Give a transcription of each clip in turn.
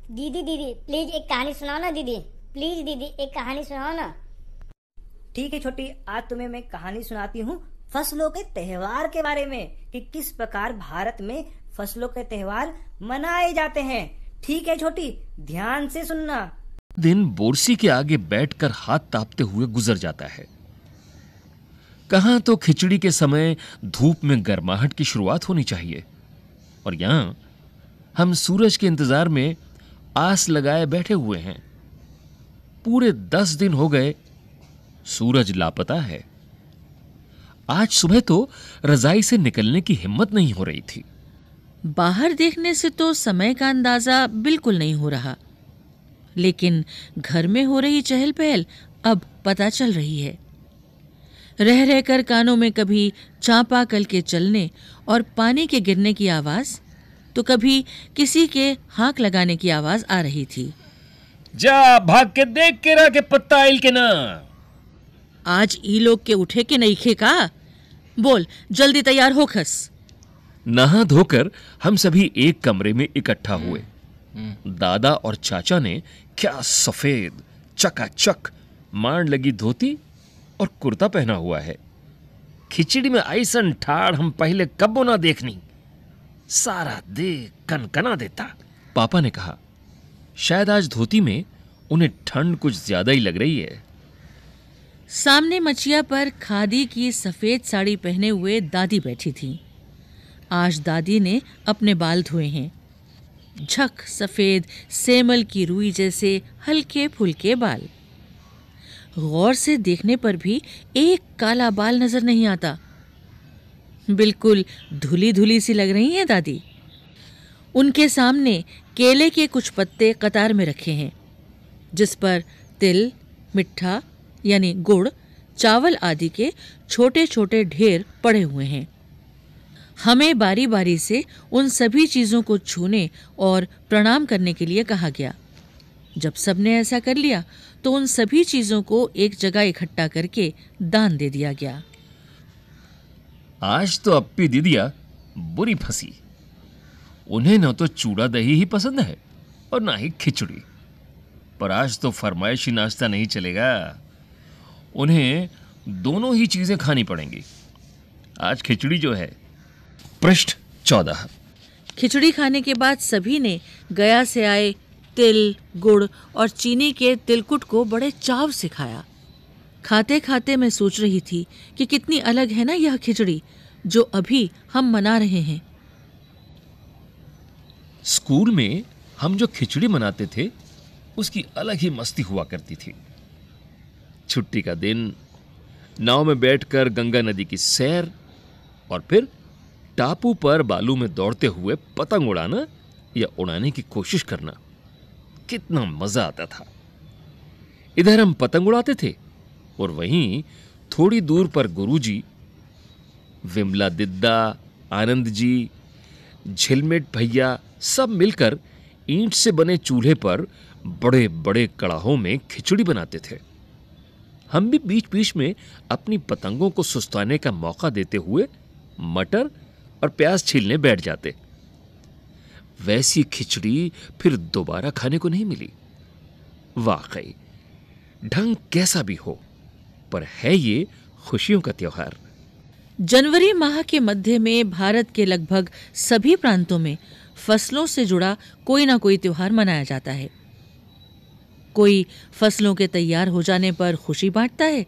दीदी दीदी प्लीज एक कहानी सुनाओ ना दीदी, प्लीज दीदी एक कहानी सुनाओ ना। ठीक है छोटी, आज तुम्हें मैं कहानी सुनाती हूँ फसलों के त्योहार के बारे में, कि किस प्रकार भारत में फसलों के त्योहार मनाए जाते हैं। ठीक है छोटी, ध्यान से सुनना। दिन बोरसी के आगे बैठकर हाथ तापते हुए गुजर जाता है। कहां तो खिचड़ी के समय धूप में गर्माहट की शुरुआत होनी चाहिए, और यहां हम सूरज के इंतजार में आस लगाए बैठे हुए हैं। पूरे 10 दिन हो गए, सूरज लापता है। आज सुबह तो रजाई से निकलने की हिम्मत नहीं हो रही थी। बाहर देखने से तो समय का अंदाजा बिल्कुल नहीं हो रहा, लेकिन घर में हो रही चहल पहल अब पता चल रही है। रह रहकर कानों में कभी चांपाकल के चलने और पानी के गिरने की आवाज, तो कभी किसी के हाँक लगाने की आवाज आ रही थी। जा भाग के देख के रहा के पत्ता आइल के ना। आज ई लोग के उठे के नहीं खे का? बोल जल्दी तैयार हो खस। नहा धोकर हम सभी एक कमरे में इकट्ठा हुए। दादा और चाचा ने क्या सफेद चकाचक मांड लगी धोती और कुर्ता पहना हुआ है। खिचड़ी में ऐसन ठाड़ हम पहले कब्बो ना देखनी, सारा देह कनकना देता। पापा ने कहा, शायद आज धोती में उन्हें ठंड कुछ ज्यादा ही लग रही है। सामने मचिया पर खादी की सफेद साड़ी पहने हुए दादी बैठी थी। आज दादी ने अपने बाल धोए हैं। झक सफेद सेमल की रुई जैसे हल्के फुल्के बाल। गौर से देखने पर भी एक काला बाल नजर नहीं आता। बिल्कुल धुली धुली सी लग रही हैं दादी। उनके सामने केले के कुछ पत्ते कतार में रखे हैं, जिस पर तिल, मिठा यानी गुड़, चावल आदि के छोटे छोटे ढेर पड़े हुए हैं। हमें बारी बारी से उन सभी चीज़ों को छूने और प्रणाम करने के लिए कहा गया। जब सबने ऐसा कर लिया तो उन सभी चीज़ों को एक जगह इकट्ठा करके दान दे दिया गया। आज तो अप्पी दीदिया बुरी फंसी। उन्हें न तो चूड़ा दही ही पसंद है और ना ही खिचड़ी, पर आज तो फरमाइशी नाश्ता नहीं चलेगा। उन्हें दोनों ही चीजें खानी पड़ेंगी। आज खिचड़ी जो है। पृष्ठ 14। खिचड़ी खाने के बाद सभी ने गया से आए तिल, गुड़ और चीनी के तिलकुट को बड़े चाव से खाया। खाते खाते मैं सोच रही थी कि कितनी अलग है ना यह खिचड़ी जो अभी हम मना रहे हैं। स्कूल में हम जो खिचड़ी मनाते थे उसकी अलग ही मस्ती हुआ करती थी। छुट्टी का दिन, नाव में बैठकर गंगा नदी की सैर और फिर टापू पर बालू में दौड़ते हुए पतंग उड़ाना या उड़ाने की कोशिश करना, कितना मजा आता था। इधर हम पतंग उड़ाते थे और वहीं थोड़ी दूर पर गुरुजी, विमला दिद्दा, आनंद जी, झिलमिट भैया सब मिलकर ईंट से बने चूल्हे पर बड़े बड़े कड़ाहों में खिचड़ी बनाते थे। हम भी बीच बीच में अपनी पतंगों को सुस्ताने का मौका देते हुए मटर और प्याज छीलने बैठ जाते। वैसी खिचड़ी फिर दोबारा खाने को नहीं मिली। वाकई ढंग कैसा भी हो, पर है ये खुशियों का त्योहार। जनवरी माह के मध्य में भारत के लगभग सभी प्रांतों में फसलों से जुड़ा कोई ना कोई त्योहार मनाया जाता है। कोई फसलों के तैयार हो जाने पर खुशी बांटता है,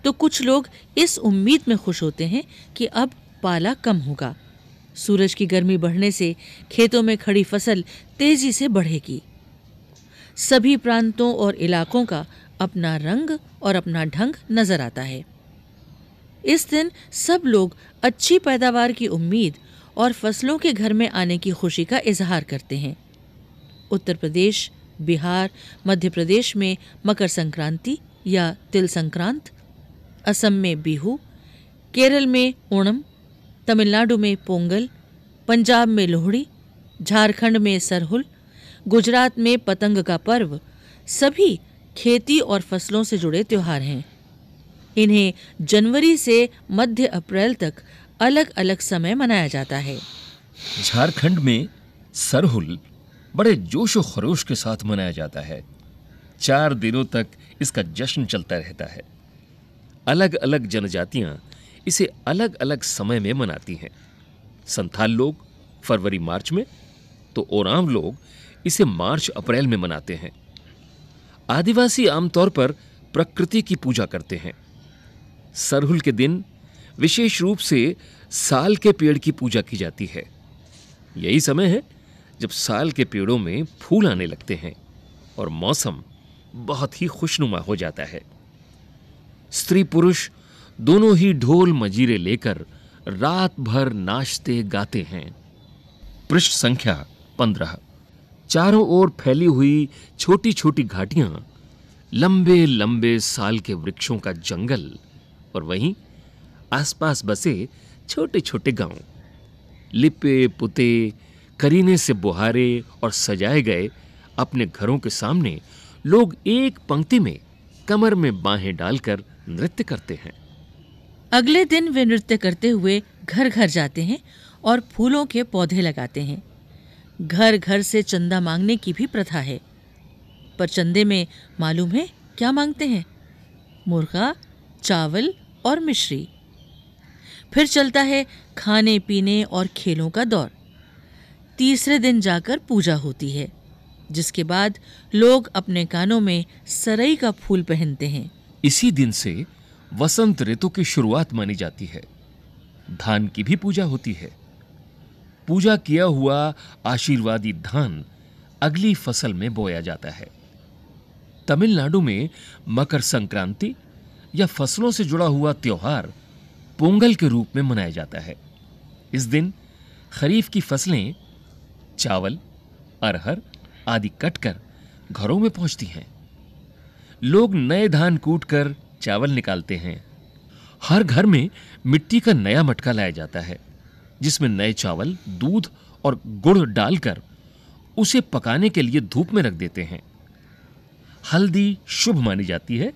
तो कुछ लोग इस उम्मीद में खुश होते हैं कि अब पाला कम होगा। सूरज की गर्मी बढ़ने से खेतों में खड़ी फसल तेजी से बढ़ेगी। सभी प्रांतों और इलाकों का अपना रंग और अपना ढंग नजर आता है। इस दिन सब लोग अच्छी पैदावार की उम्मीद और फसलों के घर में आने की खुशी का इजहार करते हैं। उत्तर प्रदेश, बिहार, मध्य प्रदेश में मकर संक्रांति या तिल संक्रांत, असम में बिहू, केरल में ओणम, तमिलनाडु में पोंगल, पंजाब में लोहड़ी, झारखंड में सरहुल, गुजरात में पतंग का पर्व सभी खेती और फसलों से जुड़े त्योहार हैं। इन्हें जनवरी से मध्य अप्रैल तक अलग अलग समय मनाया जाता है। झारखंड में सरहुल बड़े जोश व खरोश के साथ मनाया जाता है। 4 दिनों तक इसका जश्न चलता रहता है। अलग अलग जनजातियां इसे अलग अलग समय में मनाती हैं। संथाल लोग फरवरी मार्च में, तो ओरांव लोग इसे मार्च अप्रैल में मनाते हैं। आदिवासी आमतौर पर प्रकृति की पूजा करते हैं। सरहुल के दिन विशेष रूप से साल के पेड़ की पूजा की जाती है। यही समय है जब साल के पेड़ों में फूल आने लगते हैं और मौसम बहुत ही खुशनुमा हो जाता है। स्त्री पुरुष दोनों ही ढोल मजीरे लेकर रात भर नाचते गाते हैं। पृष्ठ संख्या 15। चारों ओर फैली हुई छोटी छोटी घाटियां, लंबे लंबे साल के वृक्षों का जंगल और वहीं आसपास बसे छोटे छोटे गांव, लिपे पुते करीने से बुहारे और सजाए गए अपने घरों के सामने लोग एक पंक्ति में कमर में बाहें डालकर नृत्य करते हैं। अगले दिन वे नृत्य करते हुए घर घर जाते हैं और फूलों के पौधे लगाते हैं। घर घर से चंदा मांगने की भी प्रथा है, पर चंदे में मालूम है क्या मांगते हैं? मुर्गा, चावल और मिश्री। फिर चलता है खाने पीने और खेलों का दौर। तीसरे दिन जाकर पूजा होती है, जिसके बाद लोग अपने कानों में सरई का फूल पहनते हैं। इसी दिन से वसंत ऋतु की शुरुआत मानी जाती है। धान की भी पूजा होती है। पूजा किया हुआ आशीर्वादी धान अगली फसल में बोया जाता है। तमिलनाडु में मकर संक्रांति या फसलों से जुड़ा हुआ त्योहार पोंगल के रूप में मनाया जाता है। इस दिन खरीफ की फसलें चावल, अरहर आदि कटकर घरों में पहुंचती हैं। लोग नए धान कूटकर चावल निकालते हैं। हर घर में मिट्टी का नया मटका लाया जाता है, जिसमें नए चावल, दूध और गुड़ डालकर उसे पकाने के लिए धूप में रख देते हैं। हल्दी शुभ मानी जाती है,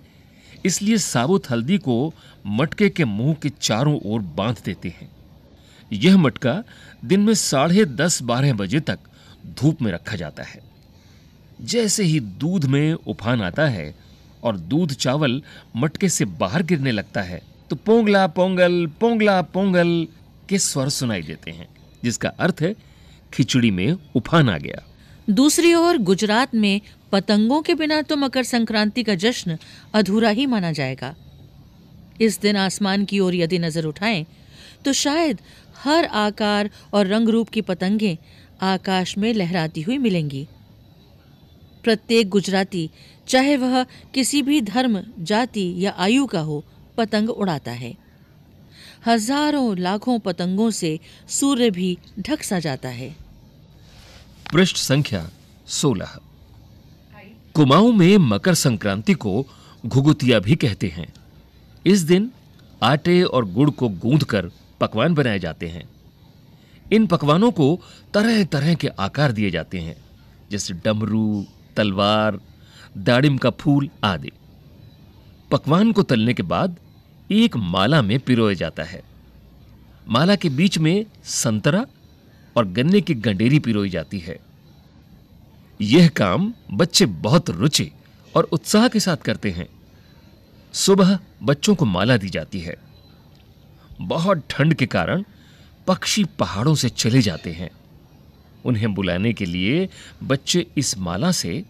इसलिए साबुत हल्दी को मटके के मुंह के चारों ओर बांध देते हैं। यह मटका दिन में 10:30-12 बजे तक धूप में रखा जाता है। जैसे ही दूध में उफान आता है और दूध चावल मटके से बाहर गिरने लगता है, तो पोंगला पोंगल के स्वर सुनाई देते हैं, जिसका अर्थ है खिचड़ी में उफान आ गया। दूसरी ओर गुजरात में पतंगों के बिना तो मकर संक्रांति का जश्न अधूरा ही माना जाएगा। इस दिन आसमान की ओर यदि नजर उठाएं तो शायद हर आकार और रंग रूप की पतंगें आकाश में लहराती हुई मिलेंगी। प्रत्येक गुजराती, चाहे वह किसी भी धर्म, जाति या आयु का हो, पतंग उड़ाता है। हजारों लाखों पतंगों से सूर्य भी ढक सा जाता है। पृष्ठ संख्या 16। कुमाऊं में मकर संक्रांति को घुघुतिया भी कहते हैं। इस दिन आटे और गुड़ को गूंथकर पकवान बनाए जाते हैं। इन पकवानों को तरह तरह के आकार दिए जाते हैं, जैसे डमरू, तलवार, दाड़िम का फूल आदि। पकवान को तलने के बाद एक माला में पिरोया जाता है। माला के बीच में संतरा और गन्ने की गंडेरी पिरोई जाती है। यह काम बच्चे बहुत रुचि और उत्साह के साथ करते हैं। सुबह बच्चों को माला दी जाती है। बहुत ठंड के कारण पक्षी पहाड़ों से चले जाते हैं। उन्हें बुलाने के लिए बच्चे इस माला से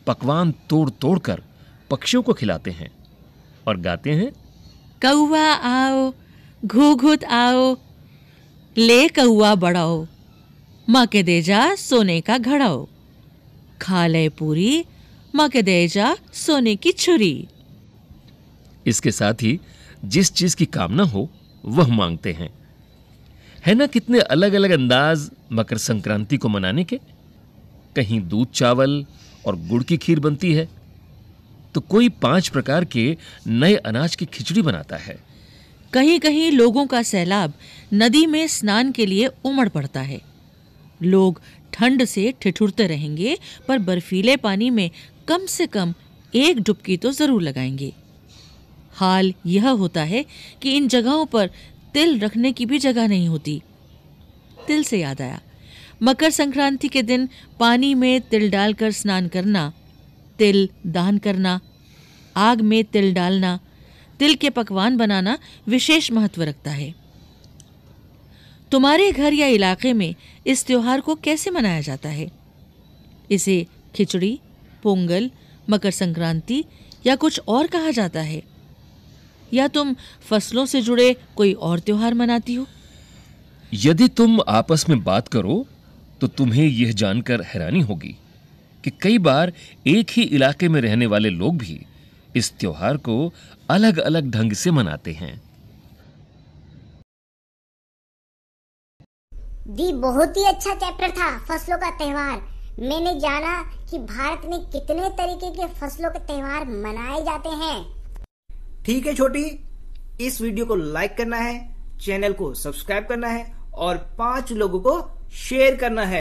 पकवान तोड़ तोड़ कर पक्षियों को खिलाते हैं और गाते हैं, कौवा आओ, घूघूत आओ, ले कौवा बढ़ाओ, माँ के दे जा सोने का घड़ाओ, खा ले पूरी, माँ के दे जा सोने की छुरी। इसके साथ ही जिस चीज की कामना हो वह मांगते हैं। है ना कितने अलग अलग अंदाज मकर संक्रांति को मनाने के। कहीं दूध चावल और गुड़ की खीर बनती है, तो कोई 5 प्रकार के नए अनाज की खिचड़ी बनाता है। कहीं कहीं लोगों का सैलाब नदी में स्नान के लिए उमड़ पड़ता है। लोग ठंड से ठिठुरते रहेंगे, पर बर्फीले पानी में कम से कम एक डुबकी तो जरूर लगाएंगे। हाल यह होता है कि इन जगहों पर तिल रखने की भी जगह नहीं होती। तिल से याद आया, मकर संक्रांति के दिन पानी में तिल डालकर स्नान करना, तिल दान करना, आग में तिल डालना, तिल के पकवान बनाना विशेष महत्व रखता है। तुम्हारे घर या इलाके में इस त्योहार को कैसे मनाया जाता है? इसे खिचड़ी, पोंगल, मकर संक्रांति या कुछ और कहा जाता है? या तुम फसलों से जुड़े कोई और त्योहार मनाती हो? यदि तुम आपस में बात करो तो तुम्हें यह जानकर हैरानी होगी कि कई बार एक ही इलाके में रहने वाले लोग भी इस त्योहार को अलग अलग ढंग से मनाते हैं। दी बहुत ही अच्छा चैप्टर था फसलों का त्योहार। मैंने जाना कि भारत में कितने तरीके के फसलों के त्योहार मनाए जाते हैं। ठीक है छोटी, इस वीडियो को लाइक करना है, चैनल को सब्सक्राइब करना है और 5 लोगों को शेयर करना है।